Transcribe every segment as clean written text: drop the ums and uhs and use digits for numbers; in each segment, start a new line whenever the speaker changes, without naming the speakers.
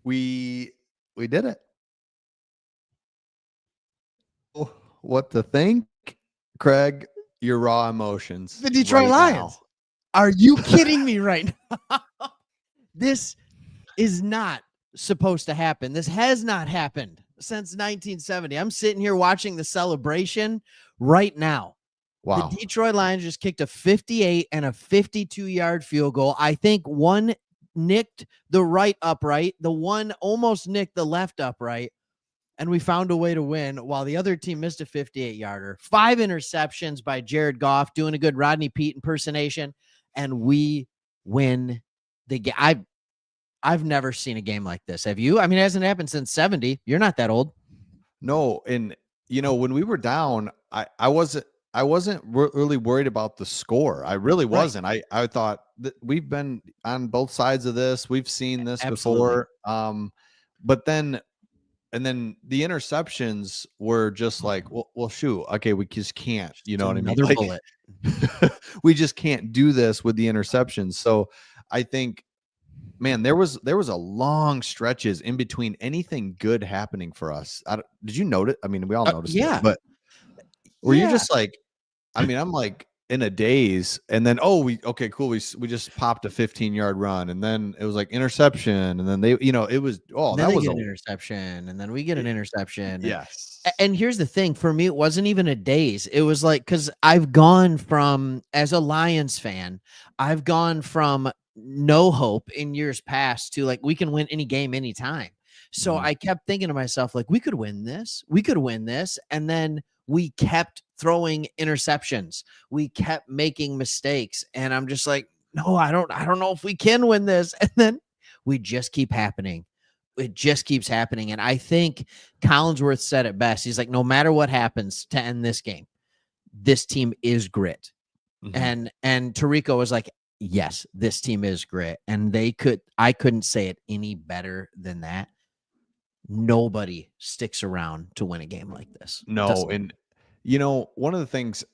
We did it. Oh, what to think, Craig? Your raw emotions
The Detroit
right
Lions.
now.
Are you kidding me right now? This is not supposed to happen. This has not happened since 1970. I'm sitting here watching the celebration right now. The
Wow.
Detroit Lions just kicked a 58 and a 52-yard field goal. I think one nicked the right upright, the one almost nicked the left upright, and we found a way to win while the other team missed a 58-yarder. 5 interceptions by Jared Goff, doing a good Rodney Peete impersonation, and we win the game. I've never seen a game like this. Have you? I mean, it hasn't happened since 70. You're not that old.
No, and when we were down, I wasn't really worried about the score. I really
Right.
wasn't. I thought that we've been on both sides of this. We've seen this
Absolutely.
before. But then and then the interceptions were just like, well, shoot, okay, we just can't. You
Just
know what I mean?
another
Like,
bullet.
we just can't do this with the interceptions. So I think, man, there was a long stretches in between anything good happening for us. Did you notice? I mean, we all noticed it,
Yeah.
but were you
Yeah.
just like, I mean, I'm like in a daze, and then okay, cool. We just popped a 15-yard run, and then it was like interception, and then it was
And then
that
they
was
get
a
an interception, and then we get an interception.
yes.
And here's the thing, for me, it wasn't even a daze. It was like, because I've gone from, as a Lions fan, I've gone from no hope in years past to like, we can win any game anytime. So
Mhm.
I kept thinking to myself, like, we could win this. We could win this. And then we kept throwing interceptions. We kept making mistakes. And I'm just like, no, I don't know if we can win this. And then we just keep happening. It just keeps happening. And I think Collinsworth said it best. He's like, no matter what happens to end this game, this team is grit.
Mhm.
And Tirico was like, yes, this team is grit. And I couldn't say it any better than that. Nobody sticks around to win a game like this.
No,
Doesn't.
and one of the things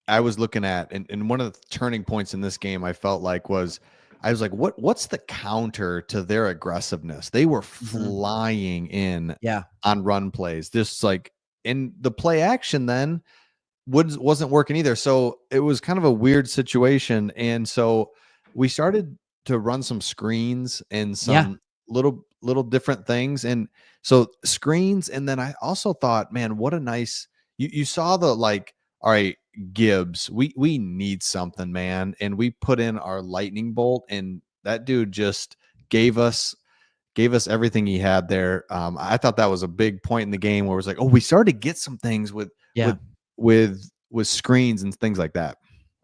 I was looking at, and one of the turning points in this game, I felt like I was like, what's the counter to their aggressiveness? They were
Mhm.
flying in
Yeah.
on run plays. This like in the play action then wasn't working either. So it was kind of a weird situation. And so we started to run some screens and
Yeah.
some little different things. And so screens, and then I also thought, man, what a nice you saw the like, all right, Gibbs, we need something, man. And we put in our lightning bolt, and that dude just gave us everything he had there. I thought that was a big point in the game where it was like, oh, we started to get some things with
Yeah.
with with screens and things like that.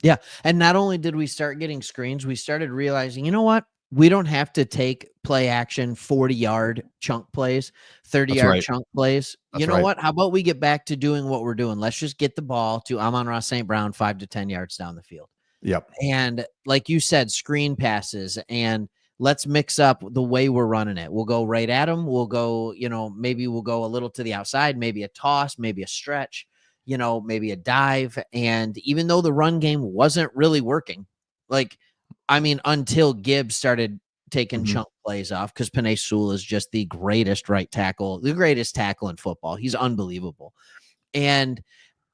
Yeah. And not only did we start getting screens, we started realizing, you know what? We don't have to take play action 40-yard chunk plays,
That's
30-yard
right.
chunk plays. You
That's
know
right.
what? How about we get back to doing what we're doing? Let's just get the ball to Amon-Ra St. Brown 5 to 10 yards down the field.
Yep.
And like you said, screen passes, and let's mix up the way we're running it. We'll go right at them. We'll go, maybe we'll go a little to the outside, maybe a toss, maybe a stretch, maybe a dive. And even though the run game wasn't really working, like, I mean, until Gibbs started taking
Mhm.
chunk plays off, because Penei Sewell is just the greatest right tackle, the greatest tackle in football. He's unbelievable. And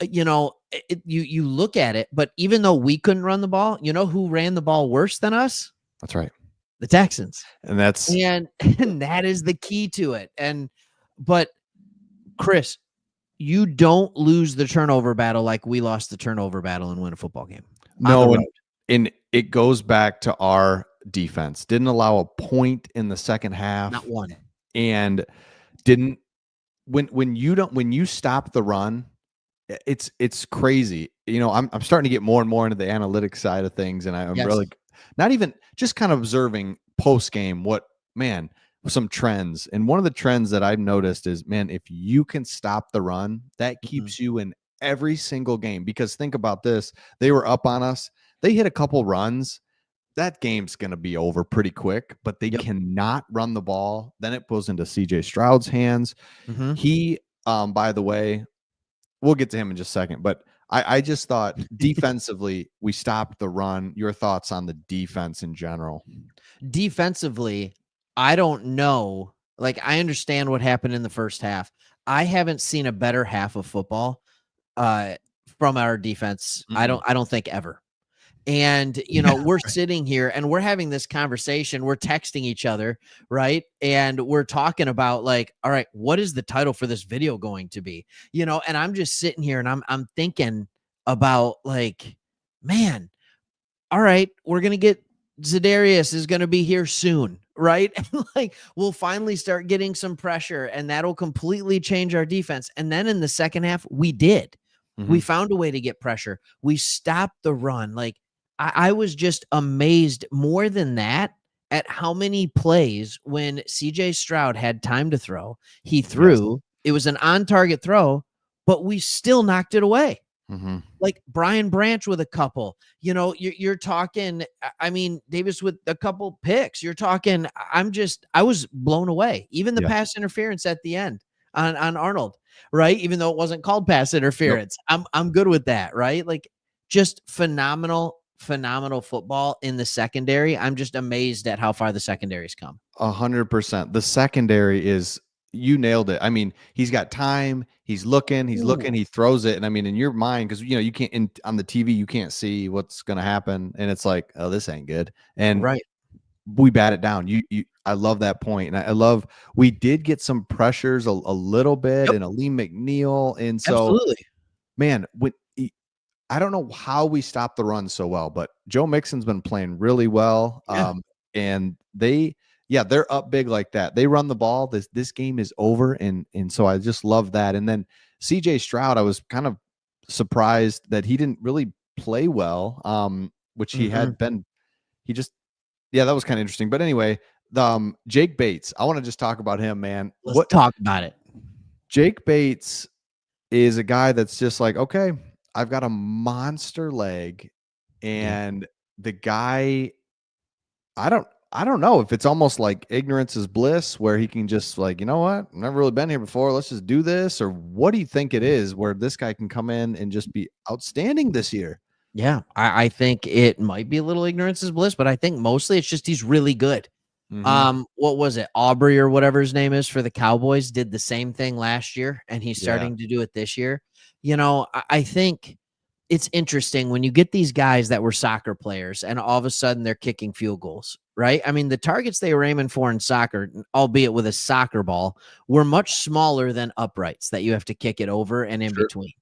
you look at it, but even though we couldn't run the ball, you know who ran the ball worse than us?
That's right.
The Texans.
And that's
And that is the key to it. But Chris, you don't lose the turnover battle like we lost the turnover battle and win a football game on the
no,
road.
and it goes back to our defense. Didn't allow a point in the second half,
Not one.
and didn't when you stop the run, it's crazy. I'm starting to get more and more into the analytics side of things, and I'm
Yes.
really not even just kind of observing post game some trends. And one of the trends that I've noticed is, man, if you can stop the run, that keeps you in every single game. Because think about this, they were up on us, they hit a couple runs, that game's going to be over pretty quick, but they
Yep.
cannot run the ball. Then it goes into CJ Stroud's hands.
Mm-hmm.
He, by the way, we'll get to him in just a second, but I just thought defensively, we stopped the run. Your thoughts on the defense in general?
Defensively, I don't know Like, I understand what happened in the first half. I haven't seen a better half of football uh, from our defense.
Mm-mm.
I don't think ever. And,
Yeah.
we're sitting here and we're having this conversation. We're texting each other, right? And we're talking about like, all right, what is the title for this video going to be? And I'm just sitting here and I'm thinking about like, man, all right, we're gonna get Za'Darius is gonna be here soon, right? And like we'll finally start getting some pressure, and that'll completely change our defense. And then in the second half, we did. We
Mhm.
found a way to get pressure. We stopped the run. Like I was just amazed more than that at how many plays when CJ Stroud had time to throw, he
Yes.
threw. It was an on-target throw, but we still knocked it away.
Mhm.
Like Brian Branch with a couple, you're talking, I mean, Davis with a couple picks. You're talking, I was blown away. Even the
Yeah.
pass interference at the end on Arnold, right? Even though it wasn't called pass
Nope.
interference. I'm good with that, right? Like just phenomenal football in the secondary. I'm just amazed at how far the secondary's come.
100%. The secondary is you nailed it. I mean, he's got time. He's looking,
Ooh,
he throws it. And I mean, in your mind, because you can't on the TV, you can't see what's gonna happen. And it's like, oh, this ain't good. And
right.
we bat it down. I love that point. And I love we did get some pressures a little bit
Yep.
and Lee McNeil. And so,
Absolutely.
man, I don't know how we stopped the run so well, but Joe Mixon's been playing really well.
Yeah.
And they're up big like that. They run the ball. This game is over, and so I just love that. And then CJ Stroud, I was kind of surprised that he didn't really play well, which he
hmm
had been. He just that was kind of interesting. But anyway, Jake Bates, I want to just talk about him, man.
Let's
What
talk about it.
Jake Bates is a guy that's just like, okay, I've got a monster leg,
Yeah.
and the guy, I don't know if it's almost like ignorance is bliss, where he can just like, you know what, I've never really been here before. Let's just do this, or what do you think it is where this guy can come in and just be outstanding this year?
Yeah, I think it might be a little ignorance is bliss, but I think mostly it's just he's really good.
Mm-hmm.
What was it? Aubrey or whatever his name is for the Cowboys did the same thing last year, and he's
Yeah,
starting to do it this year. I think it's interesting when you get these guys that were soccer players and all of a sudden they're kicking field goals, right? I mean, the targets they were aiming for in soccer, albeit with a soccer ball, were much smaller than uprights that you have to kick it over and in
sure.
between.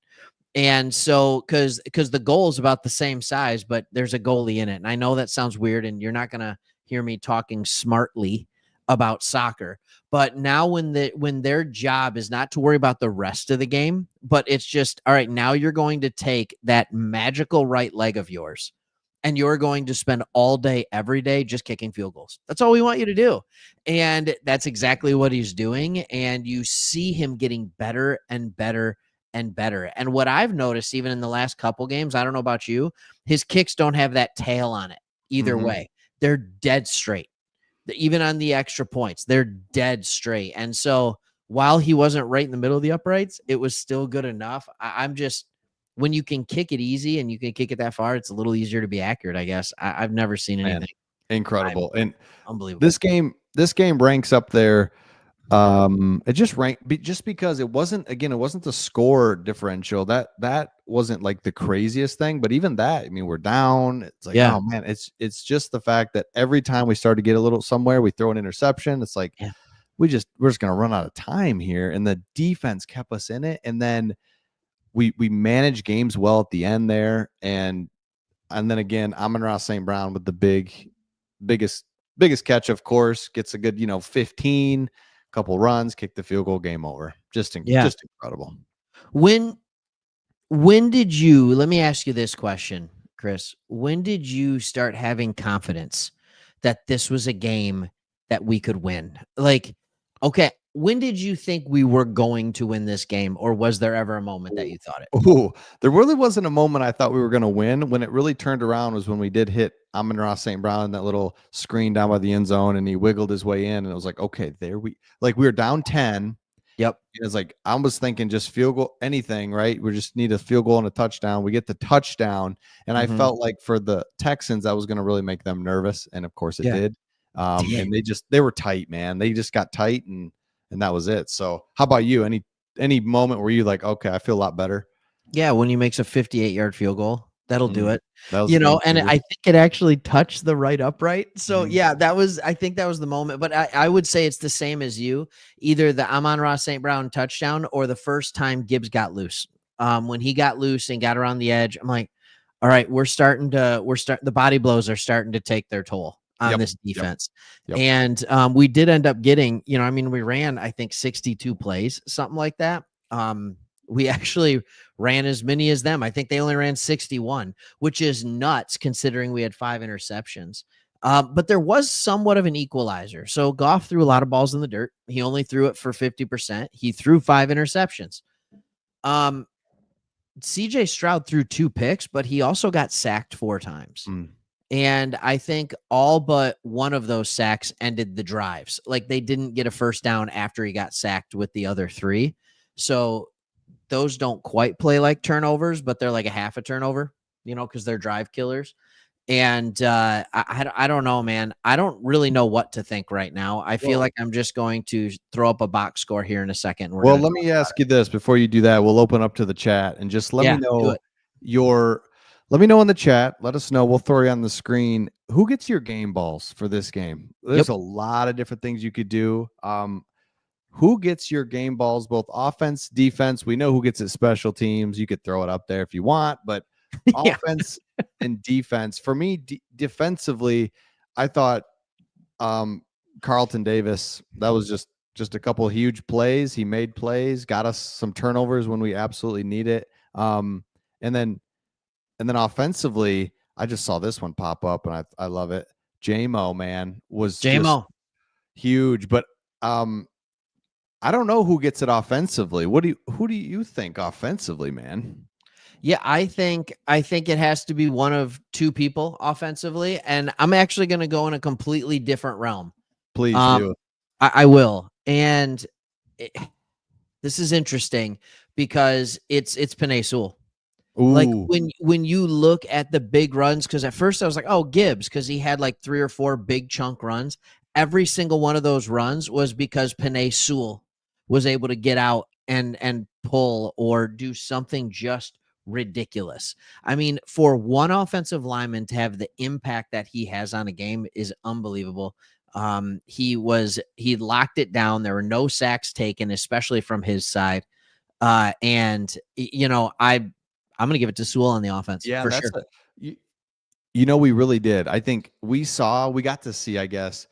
And so, because the goal is about the same size, but there's a goalie in it. And I know that sounds weird, and you're not gonna hear me talking smartly about soccer. But now when their job is not to worry about the rest of the game, but it's just, all right, now you're going to take that magical right leg of yours and you're going to spend all day, every day, just kicking field goals. That's all we want you to do. And that's exactly what he's doing. And you see him getting better and better and better. And what I've noticed, even in the last couple games, I don't know about you, his kicks don't have that tail on it either
Mm-hmm.
way. They're dead straight. Even on the extra points, they're dead straight. And so while he wasn't right in the middle of the uprights, it was still good enough. I'm just, when you can kick it easy and you can kick it that far, it's a little easier to be accurate, I guess. I've never seen
Man,
anything. I'm
incredible. And
unbelievable.
this game ranks up there. It just ranked just because it wasn't the score differential. That wasn't like the craziest thing, but even that, I mean, we're down. It's like,
Yeah.
oh man, it's just the fact that every time we start to get a little somewhere, we throw an interception. It's like
Yeah.
we're just gonna run out of time here. And the defense kept us in it. And then we managed games well at the end there. And then again, Amon-Ra St. Brown with the biggest catch, of course, gets a good, 15, couple runs, kick the field goal, game over.
Yeah.
Just incredible.
When when did you, let me ask you this question, Chris. When did you start having confidence that this was a game that we could win? Like, okay, when did you think we were going to win this game, or was there ever a moment that you thought it?
Ooh, there really wasn't a moment I thought we were going to win. When it really turned around was when we did hit Amon-Ra St. Brown in that little screen down by the end zone, and he wiggled his way in, and it was like, okay, we were down 10.
Yep.
It's like I was thinking just field goal, anything, right? We just need a field goal and a touchdown. We get the touchdown, and I
Mhm.
felt like for the Texans that was going to really make them nervous, and of course it
Yeah.
did. And they were tight, man. They just got tight, and that was it. So how about you? Any moment where you like, okay, I feel a lot better?
Yeah, when he makes a 58-yard field goal, that'll do it.
That was a game
And
changer.
I think it actually touched the right upright. So,
Mhm.
yeah, I think that was the moment, but I would say it's the same as you, either the Amon-Ra St. Brown touchdown or the first time Gibbs got loose. When he got loose and got around the edge, I'm like, all right, the body blows are starting to take their toll on
Yep.
this
Yep.
defense.
Yep.
And we did end up getting, we ran, I think 62 plays, something like that. We actually ran as many as them. I think they only ran 61, which is nuts considering we had 5 interceptions. But there was somewhat of an equalizer. So Goff threw a lot of balls in the dirt. He only threw it for 50%. He threw 5 interceptions. CJ Stroud threw 2 picks, but he also got sacked 4 times. And I think all but one of those sacks ended the drives. Like they didn't get a first down after he got sacked with the other 3. So those don't quite play like turnovers, but they're like a half a turnover, because they're drive killers. And I don't know, man. I don't really know what to think right now. I feel like I'm just going to throw up a box score here in a second.
Well, let me ask you this before you do that. We'll open up to the chat and just let me know let me know in the chat. Let us know. We'll throw you on the screen. Who gets your game balls for this game? There's a lot of different things you could do. Who gets your game balls, both offense, defense? We know who gets it special teams. You could throw it up there if you want, but offense and defense. For me, defensively, I thought Carlton Davis, that was just a couple of huge plays. He made plays, got us some turnovers when we absolutely need it. And then offensively, I just saw this one pop up and I love it. J-Mo, man, was just huge, but I don't know who gets it offensively. Who do you think offensively, man?
Yeah, I think it has to be one of 2 people offensively, and I'm actually going to go in a completely different realm.
Please do.
I will. And this is interesting because it's Penei Sewell. Like when you look at the big runs, because at first I was like, oh, Gibbs, because he had like 3 or 4 big chunk runs. Every single one of those runs was because Penei Sewell was able to get out and pull or do something just ridiculous. I mean, for one offensive lineman to have the impact that he has on a game is unbelievable. He locked it down. There were no sacks taken, especially from his side. And I'm going to give it to Sewell on the offense.
Yeah,
for sure.
We really did. I think we got to see, I guess,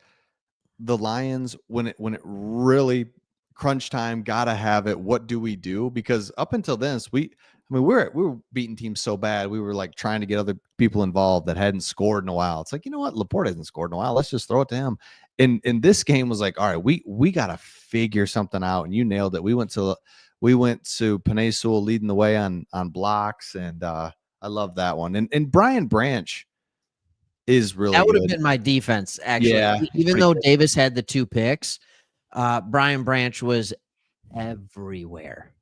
the Lions when it really crunch time, gotta have it. What do we do? Because up until this, we were beating teams so bad. We were like trying to get other people involved that hadn't scored in a while. It's like, you know what? Laporte hasn't scored in a while. Let's just throw it to him. And this game was like, all right, we gotta figure something out. And you nailed it. We went to Penei Sewell leading the way on blocks, and I love that one. And Brian Branch is really
that would have
good.
been my defense, actually.
Yeah,
even though Davis had the 2 picks, Brian Branch was everywhere.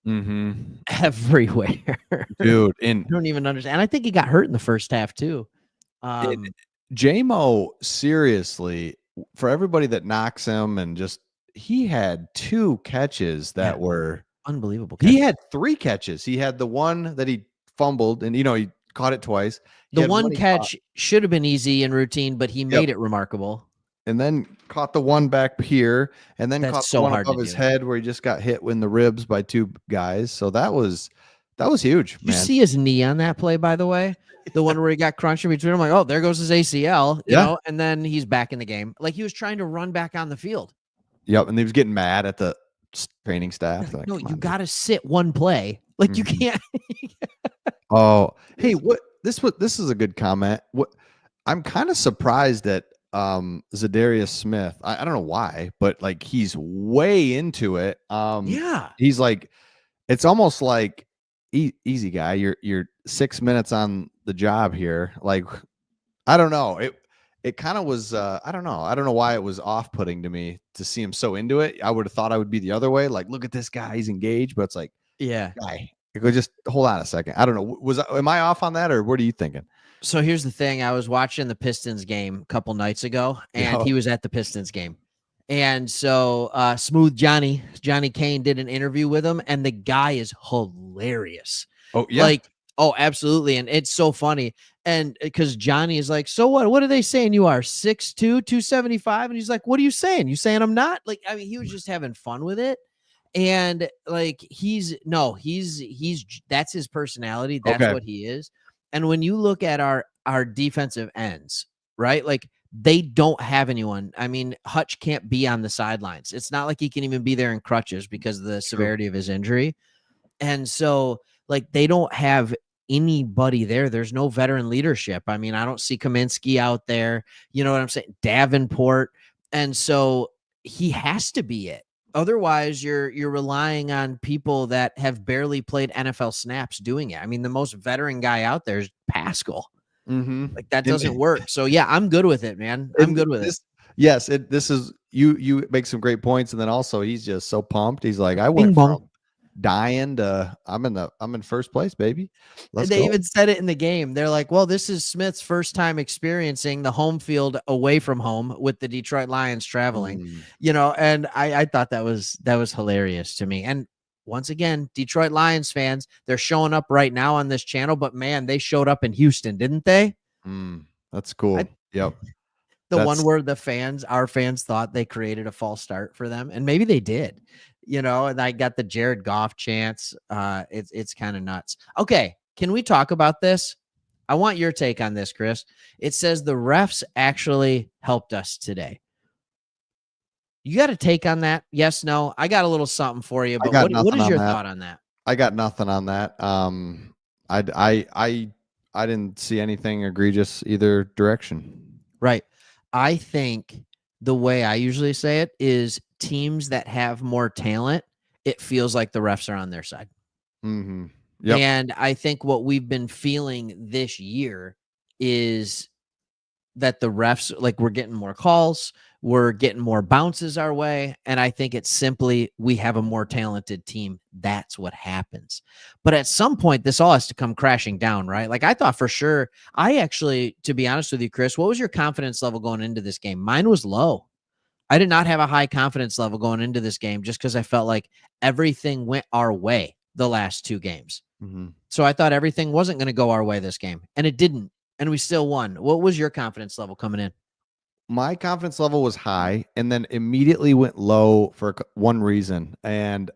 Everywhere.
Dude, and
I don't even understand. And I think he got hurt in the first half too.
J-Mo, seriously, for everybody that knocks him, and just he had 2 catches that were
unbelievable.
He had 3 catches. He had the one that he fumbled, and he caught it twice.
The one catch should have been easy and routine, but he made it remarkable.
And then caught the one back here, and then caught the one above his head where he just got hit in the ribs by 2 guys. So that was huge.
Did you see his knee on that play, by the way? The one where he got crunched in between. I'm like, oh, there goes his ACL, you know, and then he's back in the game. Like he was trying to run back on the field.
Yep, and he was getting mad at the training staff.
Like, no, you got to sit one play. Like you can't.
Oh, hey, this is a good comment. I'm kind of surprised that Zadarius Smith. I don't know why, but like he's way into it. He's like, it's almost like easy guy. You're 6 minutes on the job here. Like, I don't know. It kind of was. I don't know. I don't know why it was off-putting to me to see him so into it. I would have thought I would be the other way. Like, look at this guy. He's engaged, but it's like,
yeah,
guy, Go, just hold on a second. I don't know. Am I off on that, or what are you thinking?
So here's the thing. I was watching the Pistons game a couple nights ago, and
Yeah.
he was at the Pistons game. And so Smooth Johnny Kane did an interview with him, and the guy is hilarious.
Oh yeah.
Like, oh, absolutely. And it's so funny. And because Johnny is like, so what? What are they saying you are? 6'2", 275? And he's like, what are you saying? You saying I'm not? Like, I mean, he was just having fun with it. And like he's that's his personality. That's
Okay.
what he is. And when you look at our defensive ends, right? Like they don't have anyone. I mean, Hutch can't be on the sidelines. It's not like he can even be there in crutches because of the severity of his injury. And so like they don't have anybody there. There's no veteran leadership. I mean, I don't see Kaminsky out there. You know what I'm saying? Davenport. And so he has to be it. Otherwise, you're relying on people that have barely played NFL snaps doing it. I mean, the most veteran guy out there is Pascal.
Mm-hmm.
Like that doesn't work. So yeah, I'm good with it, man. I'm good with it.
Yes, this is you make some great points, and then also he's just so pumped. He's like, I
Bing
went
bong.
from dying to I'm in first place, baby. Let's
They
go.
even said it in the game. They're like, well, this is Smith's first time experiencing the home field away from home with the Detroit Lions traveling, you know, and I thought that was hilarious to me. And once again, Detroit Lions fans, they're showing up right now on this channel, but man, they showed up in Houston, didn't they?
That's cool. Yep.
The one where our fans thought they created a false start for them, and maybe they did, you know, and I got the Jared Goff chance. It's kind of nuts. Okay. Can we talk about this? I want your take on this, Chris. It says the refs actually helped us today. You got a take on that? Yes, no? I got a little something for you, but what is your thought on that?
I got nothing on that. I didn't see anything egregious either direction.
Right. I think the way I usually say it is teams that have more talent, it feels like the refs are on their side.
Mm-hmm. Yep.
And I think what we've been feeling this year is that the refs, like we're getting more calls, we're getting more bounces our way. And I think it's simply we have a more talented team. That's what happens. But at some point, this all has to come crashing down, right? Like I thought for sure. I actually, to be honest with you, Chris, what was your confidence level going into this game? Mine was low. I did not have a high confidence level going into this game just because I felt like everything went our way the last two games.
Mm-hmm.
So I thought everything wasn't going to go our way this game, and it didn't. And we still won. What was your confidence level coming in?
My confidence level was high and then immediately went low for one reason, and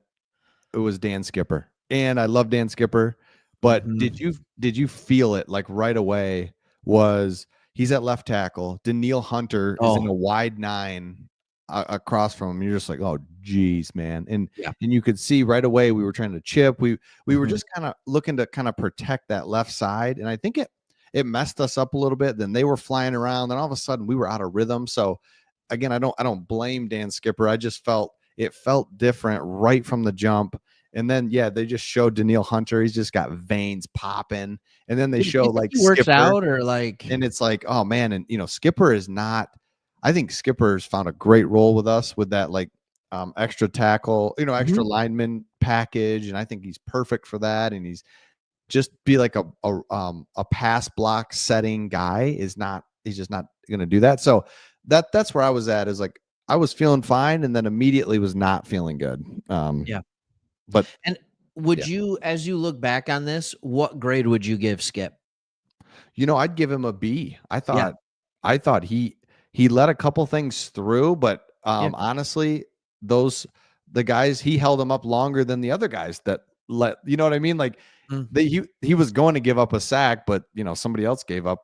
it was Dan Skipper. And I love Dan Skipper, but did you feel it like right away? Was he's at left tackle? Daniil Hunter is in a wide 9 across from him. You're just like, oh geez, man. And you could see right away we were trying to chip. We were just kind of looking to kind of protect that left side, and I think it messed us up a little bit. Then they were flying around. Then all of a sudden we were out of rhythm. So again, I don't blame Dan Skipper. I just felt different right from the jump. And then they just showed Daniil Hunter. He's just got veins popping. And then they show like
he works
Skipper,
out or like,
and it's like, oh man. And Skipper is not. I think Skipper's found a great role with us with that like extra tackle, extra lineman package, and I think he's perfect for that. And he's just be like a pass block setting guy he's just not going to do that. So that's where I was at, is like I was feeling fine and then immediately was not feeling good. But
and would you, as you look back on this, what grade would you give Skip?
I'd give him a B. I thought he let a couple things through, but honestly, the guys, he held them up longer than the other guys that let, you know what I mean? Like he was going to give up a sack, but somebody else got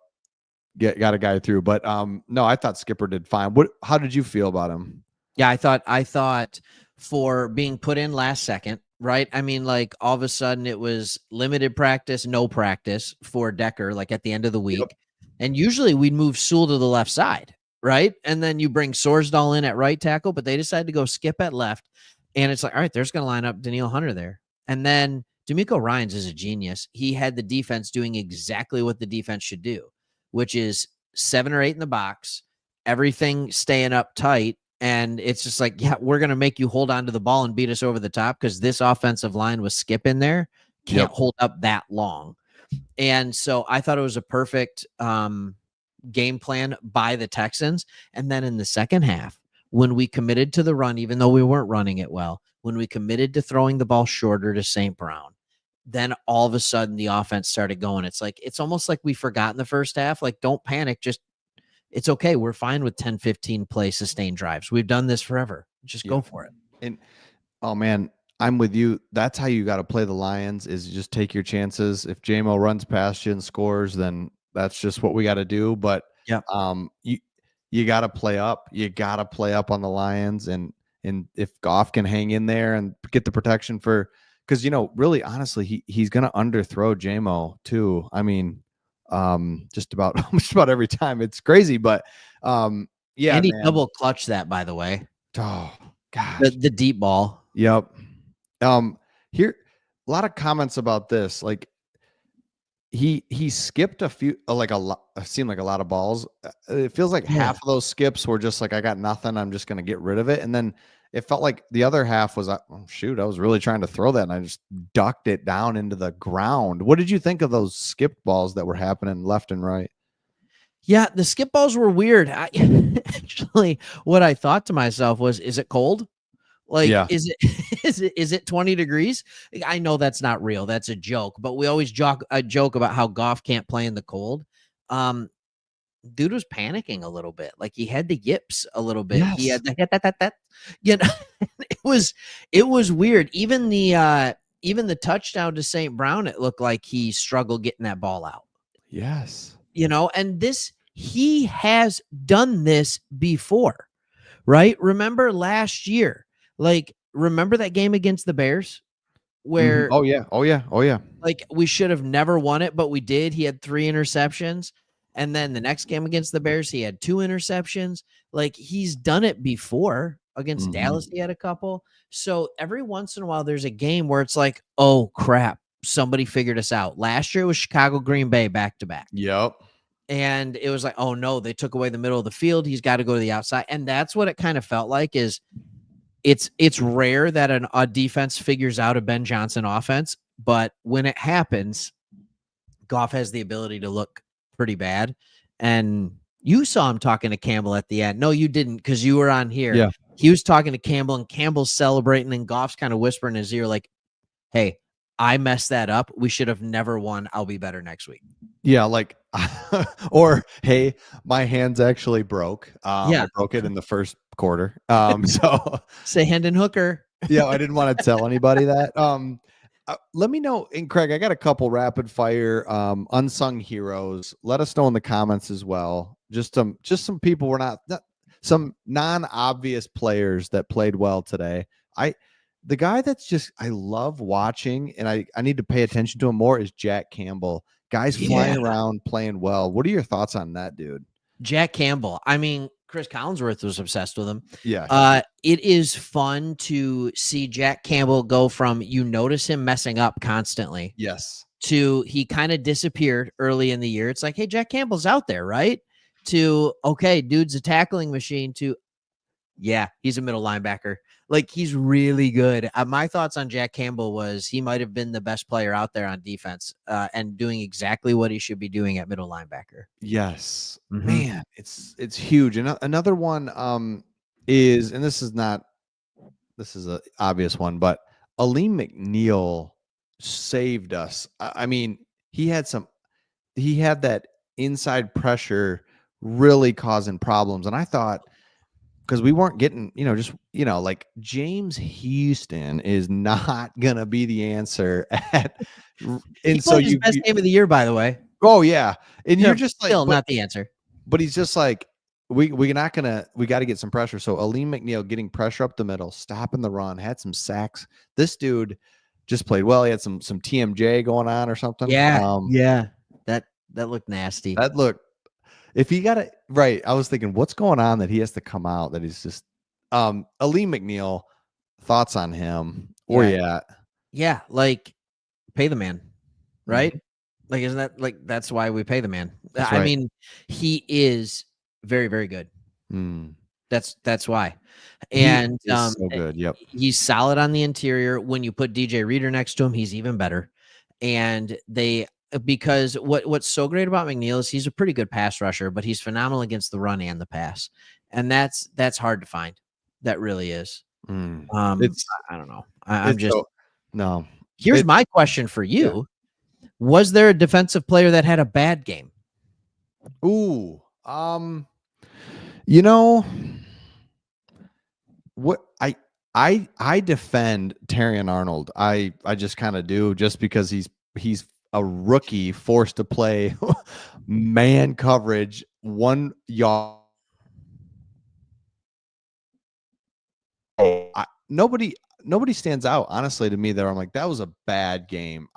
a guy through. But no, I thought Skipper did fine. How did you feel about him?
Yeah, I thought for being put in last second, right? I mean, like all of a sudden it was limited practice, no practice for Decker, like at the end of the week. Yep. And usually we'd move Sewell to the left side, right? And then you bring Sorsdahl in at right tackle, but they decided to go Skip at left. And it's like, all right, they're just going to line up Daniil Hunter there. And then D'Amico Ryans is a genius. He had the defense doing exactly what the defense should do, which is 7 or 8 in the box, everything staying up tight. And it's just like, we're going to make you hold on to the ball and beat us over the top because this offensive line was Skip in there can't hold up that long. And so I thought it was a perfect game plan by the Texans. And then in the second half, when we committed to the run, even though we weren't running it well, when we committed to throwing the ball shorter to St. Brown, then all of a sudden the offense started going. It's almost like we forgot in the first half. Like, don't panic. Just, it's okay. We're fine with 10, 15 play sustained drives. We've done this forever. Just go for it.
And oh man, I'm with you. That's how you got to play the Lions, is just take your chances. If JMO runs past you and scores, then that's just what we got to do. But you got to play up. You got to play up on the Lions, and if Goff can hang in there and get the protection for, because really honestly, he's gonna underthrow JMO too. I mean, just about every time. It's crazy, but yeah.
And he
man.
double clutched that, by the way.
Oh gosh,
the deep ball.
Yep. Here, a lot of comments about this. Like he skipped a few, like a lot. Seemed like a lot of balls. It feels like half of those skips were just like, I got nothing, I'm just gonna get rid of it. And then it felt like the other half was, oh shoot, I was really trying to throw that, and I just ducked it down into the ground. What did you think of those skipped balls that were happening left and right?
Yeah, the skip balls were weird. Actually, what I thought to myself was, is it cold? Like, is it 20 degrees? I know that's not real. That's a joke, but we always joke about how Goff can't play in the cold. Dude was panicking a little bit. Like, he had the yips a little bit. He had that. It was weird. Even the touchdown to St. Brown, it looked like he struggled getting that ball out.
Yes.
And he has done this before, right? Remember last year? Like, remember that game against the Bears where
Oh yeah.
Like, we should have never won it, but we did. He had 3 interceptions. And then the next game against the Bears, he had 2 interceptions. Like, he's done it before. Against Dallas, he had a couple. So every once in a while, there's a game where it's like, oh crap, somebody figured us out. Last year it was Chicago, Green Bay back to back.
Yep.
And it was like, oh no, they took away the middle of the field. He's got to go to the outside. And that's what it kind of felt like. Is it's rare that a defense figures out a Ben Johnson offense, but when it happens, Goff has the ability to look pretty bad. And you saw him talking to Campbell at the end. No, you didn't, because you were on here.
Yeah.
He was talking to Campbell, and Campbell's celebrating, and Goff's kind of whispering in his ear, like, hey, I messed that up. We should have never won. I'll be better next week.
Yeah, like, or hey, my hands actually broke. I broke it in the first quarter. So
say Hendon Hooker.
Yeah, I didn't want to tell anybody that. Let me know. And Craig, I got a couple rapid fire unsung heroes. Let us know in the comments as well. Just some people were not some non-obvious players that played well today. The guy that's just, I love watching, and I need to pay attention to him more, is Jack Campbell. Guys flying around, playing well. What are your thoughts on that, dude?
Jack Campbell. I mean, Chris Collinsworth was obsessed with him.
Yeah.
It is fun to see Jack Campbell go from, you notice him messing up constantly.
Yes.
To he kind of disappeared early in the year. It's like, hey, Jack Campbell's out there, right? To, okay, dude's a tackling machine. To, yeah, he's a middle linebacker. Like, he's really good. My thoughts on Jack Campbell was he might have been the best player out there on defense and doing exactly what he should be doing at middle linebacker.
Yes. Man, it's huge. And another one is, and this is an obvious one, but Aleem McNeil saved us. I mean, he had that inside pressure really causing problems. And I thought, because we weren't getting, like, James Houston is not gonna be the answer
He played his best game of the year, by the way.
Oh yeah, and you're just like,
still not the answer.
But he's just like, we got to get some pressure. So Aleem McNeil getting pressure up the middle, stopping the run, had some sacks. This dude just played well. He had some TMJ going on or something.
Yeah. That looked nasty.
That looked. If he got it right, I was thinking, what's going on that he has to come out? That he's just Aleem McNeil. Thoughts on him? Or
yeah, like, pay the man, right? Like, isn't that, like, that's why we pay the man?
That's
I
right.
mean, he is very, very good. That's why. And
so good. Yep.
He's solid on the interior. When you put DJ Reader next to him, he's even better. And because what's so great about McNeil is he's a pretty good pass rusher, but he's phenomenal against the run and the pass. And that's hard to find. That really is.
It's
I don't know. I'm just
so no.
Here's my question for
Yeah.
you. Was there a defensive player that had a bad game?
Ooh. You know what I defend Terrion Arnold. I just kind of do, just because he's a rookie forced to play man coverage 1 yard. Nobody stands out honestly to me there. I'm like, that was a bad game.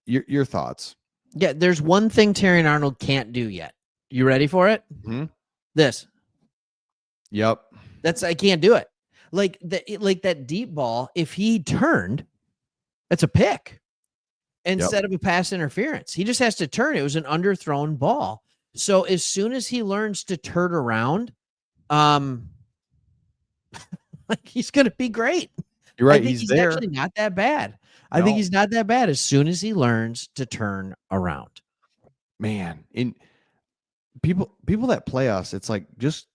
Your thoughts?
Yeah, there's one thing Terrion Arnold can't do yet. You ready for it?
Mhm.
This.
Yep.
I can't do it. Like that deep ball, if he turned, that's a pick instead of a pass interference. He just has to turn. It was an underthrown ball. So as soon as he learns to turn around, like he's gonna be great.
You're right.
I think
He's
he's
there.
actually not that bad. I think he's not that bad as soon as he learns to turn around.
Man, in people that play us, it's like, just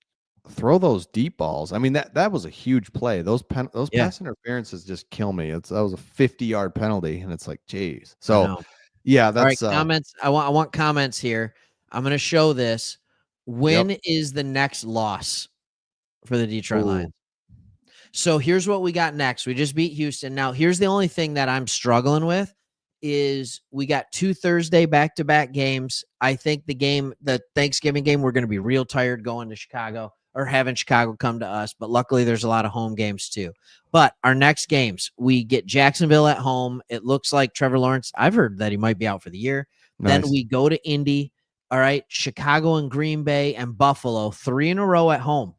throw those deep balls. I mean, that was a huge play. Those
Yeah.
pass interferences just kill me. That was a 50-yard penalty, and it's like, geez.
I
So
know.
yeah,
All right,
that's
comments. I want comments here. I'm gonna show this. When is the next loss for the Detroit Lions? So here's what we got next. We just beat Houston. Now, here's the only thing that I'm struggling with is we got 2 Thursday back-to-back games. I think the Thanksgiving game, we're going to be real tired going to Chicago or having Chicago come to us. But luckily, there's a lot of home games too. But our next games, we get Jacksonville at home. It looks like Trevor Lawrence, I've heard that he might be out for the year.
nice.
Then we go to Indy. All right, Chicago and Green Bay and Buffalo, 3 in a row at home.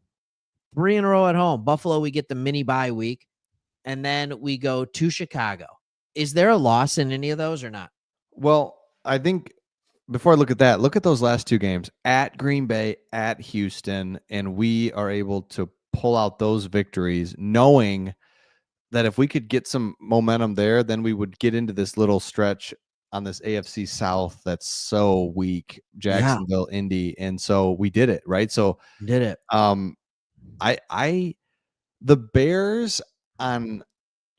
3 in a row at home. Buffalo, we get the mini bye week, and then we go to Chicago. Is there a loss in any of those or not?
Well, I think before I look at that, look at those last 2 games at Green Bay, at Houston, and we are able to pull out those victories, knowing that if we could get some momentum there, then we would get into this little stretch on this AFC South that's so weak, Jacksonville, Indy, and so we did it, right? So
Did it.
The Bears on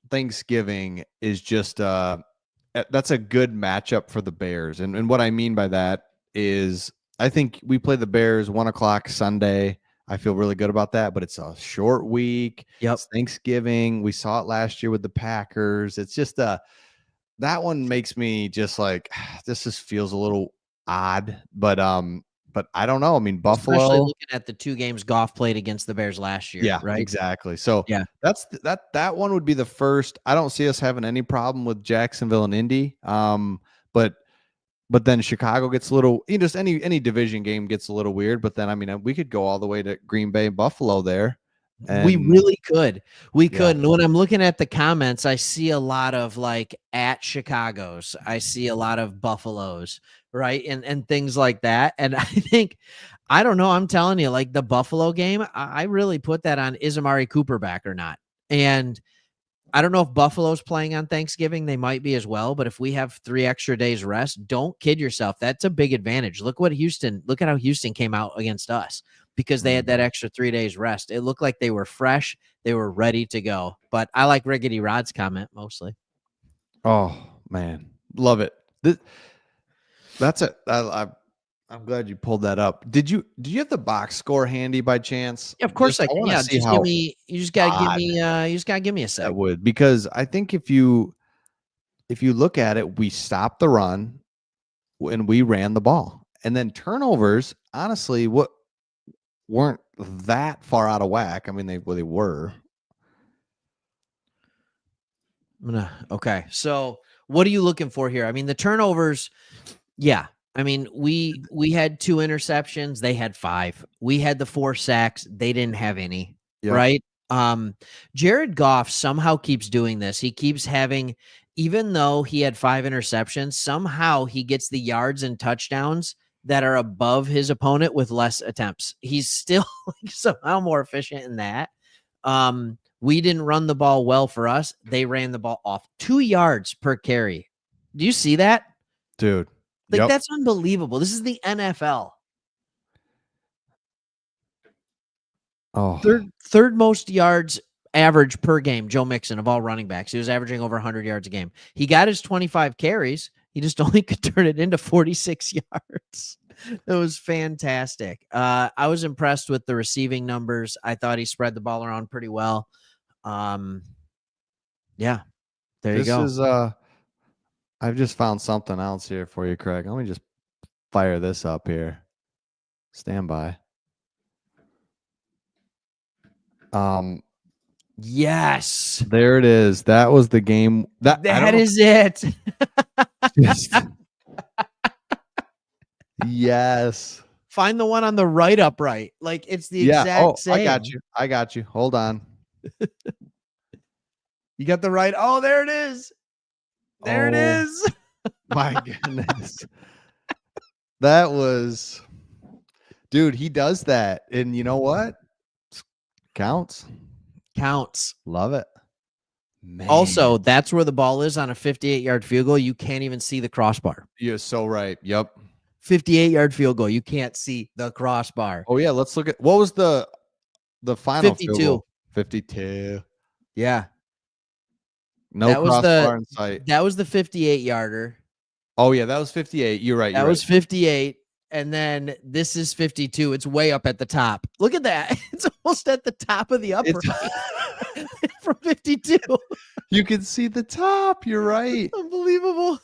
Thanksgiving is just that's a good matchup for the Bears. And what I mean by that is, I think we play the Bears 1:00 Sunday. I feel really good about that, but it's a short week.
Yep.
It's Thanksgiving. We saw it last year with the Packers. It's just that one makes me just like, this just feels a little odd, but I don't know. I mean, Buffalo,
especially looking at the 2 games Goff played against the Bears last year.
yeah,
right?
exactly. So
Yeah.
that's that one would be the first. I don't see us having any problem with Jacksonville and Indy. But then Chicago gets a little, just any division game gets a little weird. But then, I mean, we could go all the way to Green Bay, Buffalo there.
We
And
really could. We
Yeah.
could. And when I'm looking at the comments, I see a lot of like at Chicago's. I see a lot of Buffalo's, right? And things like that. And I think, I don't know, I'm telling you, like the Buffalo game, I really put that on, is Amari Cooper back or not? And I don't know if Buffalo's playing on Thanksgiving. They might be as well. But if we have 3 extra days rest, don't kid yourself. That's a big advantage. Look at how Houston came out against us because they had that extra 3 days rest. It looked like they were fresh. They were ready to go. But I like Riggedy Rod's comment mostly.
Oh man, love it. That's it. I'm glad you pulled that up. Did you have the box score handy by chance?
Yeah, of course I can.
wanna
Yeah,
see
just
how
give me. You just gotta give
odd
me. You just gotta give me a
that
sec.
would, because I think if you look at it, we stopped the run and we ran the ball, and then turnovers, honestly, weren't that far out of whack. I mean, they were.
Okay. So what are you looking for here? I mean, the turnovers. Yeah. I mean, we had 2 interceptions. They had 5. We had the 4 sacks. They didn't have any.
Yep.
Right. Jared Goff somehow keeps doing this. He keeps having, even though he had 5 interceptions, somehow he gets the yards and touchdowns that are above his opponent with less attempts. He's still somehow more efficient in that. We didn't run the ball well for us. They ran the ball off 2 yards per carry. Do you see that?
Dude.
Like,
Yep.
that's unbelievable. This is the NFL.
Oh,
Third most yards average per game, Joe Mixon, of all running backs. He was averaging over 100 yards a game. He got his 25 carries. He just only could turn it into 46 yards. It was fantastic. I was impressed with the receiving numbers. I thought he spread the ball around pretty well. Yeah, there you
this
go.
is I've just found something else here for you, Craig. Let me just fire this up here. Stand by.
Yes,
There it is. That was the game. That I don't
that
know.
is it.
Just, yes.
Find the one on the right upright. Like, it's the
Yeah.
exact
Oh,
same.
I got you. I got you. Hold on.
You got the right. Oh, there it is. There it
Oh,
is.
my goodness. That was, dude, he does that. And you know what? Counts.
Counts.
Love it. Man.
Also, that's where the ball is on a 58-yard field goal. You can't even see the crossbar.
You're so right. Yep.
58-yard field goal. You can't see the crossbar.
Oh, yeah. Let's look at what was the final field
52.
goal? 52.
Yeah.
No
That was
crossbar in sight.
That was the 58-yarder.
Oh, yeah. That was 58. You're right.
That
You're
was
right.
58. And then this is 52. It's way up at the top. Look at that. It's almost at the top of the upright from 52.
You can see the top. You're right.
Unbelievable.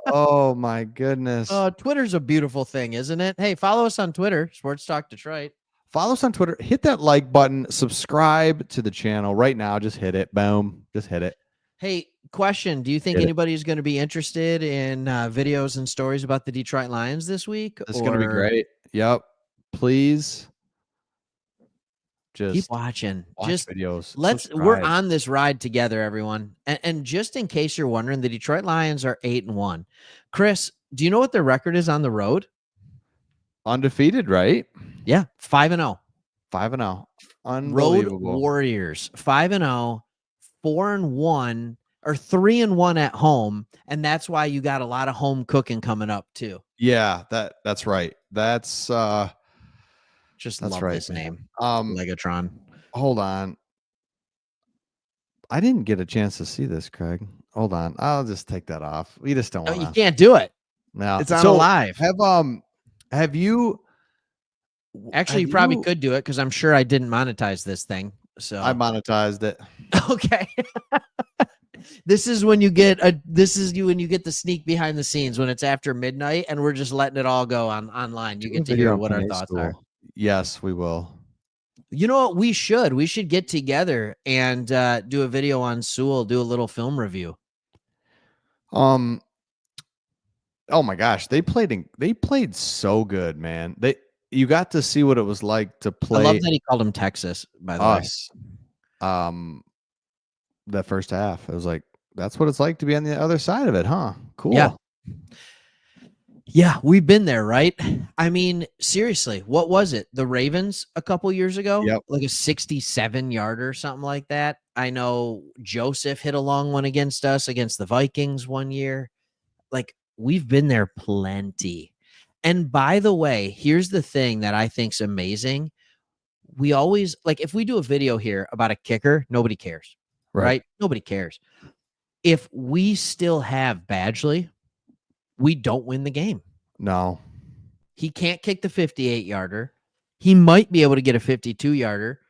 Oh, my goodness.
Twitter's a beautiful thing, isn't it? Hey, follow us on Twitter, Sports Talk Detroit.
Follow us on Twitter. Hit that like button. Subscribe to the channel right now. Just hit it. Boom. Just hit it.
Hey, question. Do you think anybody's going to be interested in videos and stories about the Detroit Lions this week?
It's going to be great. Yep. Please. Just
keep watching.
Watch videos.
We're on this ride together, everyone. And just in case you're wondering, the Detroit Lions are 8-1. Chris, do you know what their record is on the road?
Undefeated, right?
Yeah, 5-0.
5-0. Unbelievable.
Road Warriors, 5-0, 4-1, or 3-1 at home, and that's why you got a lot of home cooking coming up too.
Yeah, that's right. That's
just
that's
love
right,
this
man.
name. Legatron.
Hold on. I didn't get a chance to see this, Craig. Hold on. I'll just take that off. We just don't want
You can't do it.
No.
It's on live.
Have you
Actually, you probably could do it because I'm sure I didn't monetize this thing. So
I monetized it.
Okay. This is when you get the sneak behind the scenes when it's after midnight and we're just letting it all go online. You get to hear what our thoughts are.
Yes, we will.
You know what? We should get together and do a video on Sewell, do a little film review.
Oh my gosh, they played so good, man. You got to see what it was like to play.
I love that he called him Texas, by the way.
That first half. It was like, that's what it's like to be on the other side of it, huh? Cool.
Yeah, we've been there, right? I mean, seriously, what was it? The Ravens a couple years ago?
Yep.
Like a 67-yarder or something like that. I know Joseph hit a long one against us, against the Vikings one year. Like, we've been there plenty. And by the way, here's the thing that I think's amazing. We always, like, if we do a video here about a kicker, nobody cares, right? Nobody cares. If we still have Badgley, we don't win the game.
No.
He can't kick the 58-yarder. He might be able to get a 52-yarder.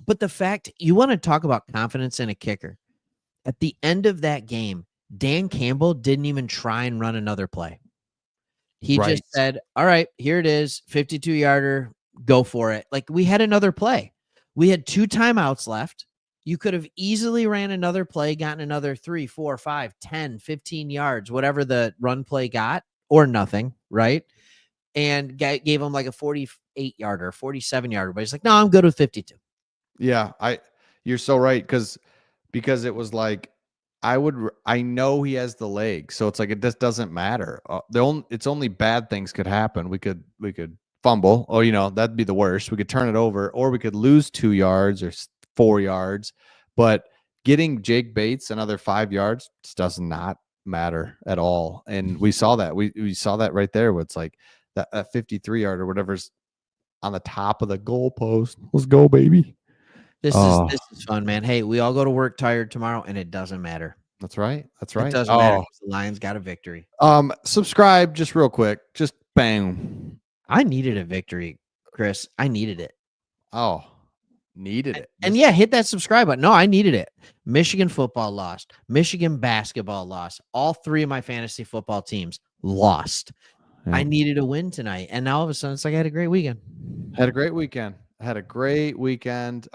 But the fact, you want to talk about confidence in a kicker. At the end of that game, Dan Campbell didn't even try and run another play. He just said, all right, here it is, 52-yarder, go for it. Like, we had another play. We had 2 timeouts left. You could have easily ran another play, gotten another 3, 4, 5, 10, 15 yards, whatever the run play got, or nothing, right? And gave him like a 48-yarder, 47-yarder. But he's like, no, I'm good with 52.
Yeah, you're so right, because it was like, I know he has the leg, so it's like it just doesn't matter. It's only bad things could happen. We could fumble, or that'd be the worst. We could turn it over, or we could lose 2 yards or 4 yards. But getting Jake Bates another 5 yards just does not matter at all. And we saw that. We saw that right there where it's like that 53 yard or whatever's on the top of the goalpost. Let's go, baby.
This
Oh,
is fun, man. Hey, we all go to work tired tomorrow, and it doesn't matter.
that's right. That's
It
right.
doesn't matter
Oh,
'cause the Lions got a victory.
subscribe just real quick. Just bang.
I needed a victory, Chris. I needed it.
Oh, needed it.
And
Just-
yeah, hit that subscribe button. No, I needed it. Michigan football lost. Michigan basketball lost. All 3 of my fantasy football teams lost.
yeah.
I needed a win tonight. And now all of a sudden it's like I had a great weekend.
Had a great weekend. Had a great weekend.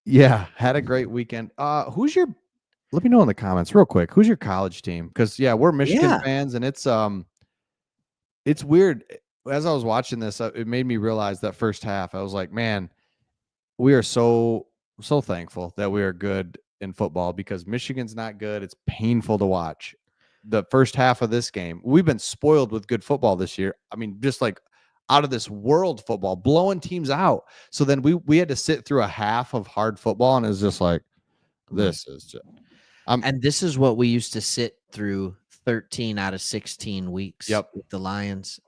Yeah, had a great weekend. Who's your? Let me know in the comments real quick. Who's your college team? Because yeah, we're Michigan
Yeah.
fans, and it's weird. As I was watching this, it made me realize that first half. I was like, man, we are so thankful that we are good in football because Michigan's not good. It's painful to watch. The first half of this game, we've been spoiled with good football this year. I mean, just like out of this world football, blowing teams out. So then we had to sit through a half of hard football, and it was just like, this is just.
And this is what we used to sit through 13 out of 16 weeks
Yep.
with the Lions.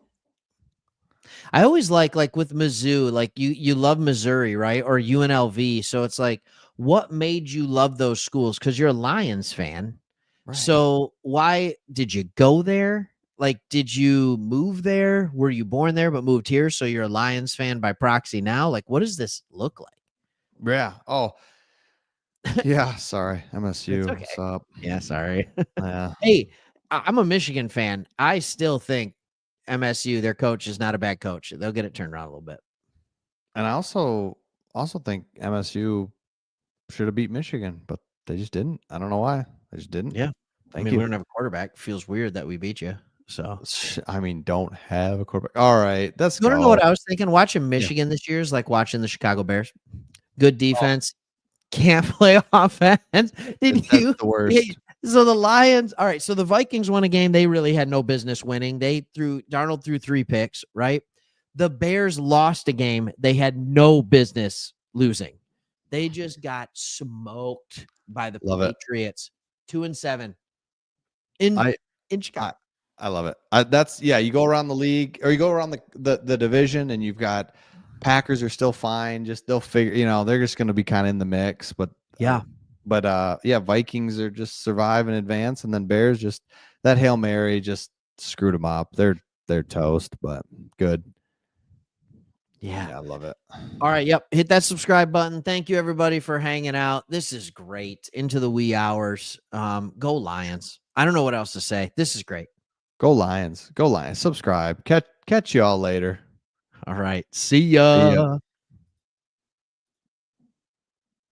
I always like with Mizzou, like you love Missouri, right? Or UNLV. So it's like, what made you love those schools? Because you're a Lions fan.
Right.
So why did you go there? Like, did you move there? Were you born there but moved here? So you're a Lions fan by proxy now? Like, what does this look like?
Yeah. Oh. Yeah. Sorry. MSU.
okay.
What's up?
Yeah, sorry.
Yeah.
Hey, I'm a Michigan fan. I still think MSU, their coach, is not a bad coach. They'll get it turned around a little bit.
And I also think MSU should have beat Michigan, but they just didn't. I don't know why. They just didn't.
Yeah.
Thank
we
you.
don't have a quarterback. Feels weird that we beat you. So
I mean, don't have a quarterback. All right. That's
you want to know what I was thinking? Watching Michigan this year is like watching the Chicago Bears. Good defense. Can't play offense. Did
That's
you?
the worst.
So the Lions, all right. So the Vikings won a game they really had no business winning. Darnold threw 3 picks, right? The Bears lost a game they had no business losing. They just got smoked by the
Love it.
Patriots. 2-7 in Chicago.
I love it. You go around the league or you go around the division and you've got Packers are still fine. Just they'll figure, they're just going to be kind of in the mix. But Vikings are just survive and advance, and then Bears just that Hail Mary just screwed them up. They're toast, but good.
Yeah,
I love it.
All right, yep. Hit that subscribe button. Thank you everybody for hanging out. This is great. Into the wee hours. Go Lions. I don't know what else to say. This is great.
Go Lions. Go Lions. Subscribe. Catch y'all later.
All right. See ya.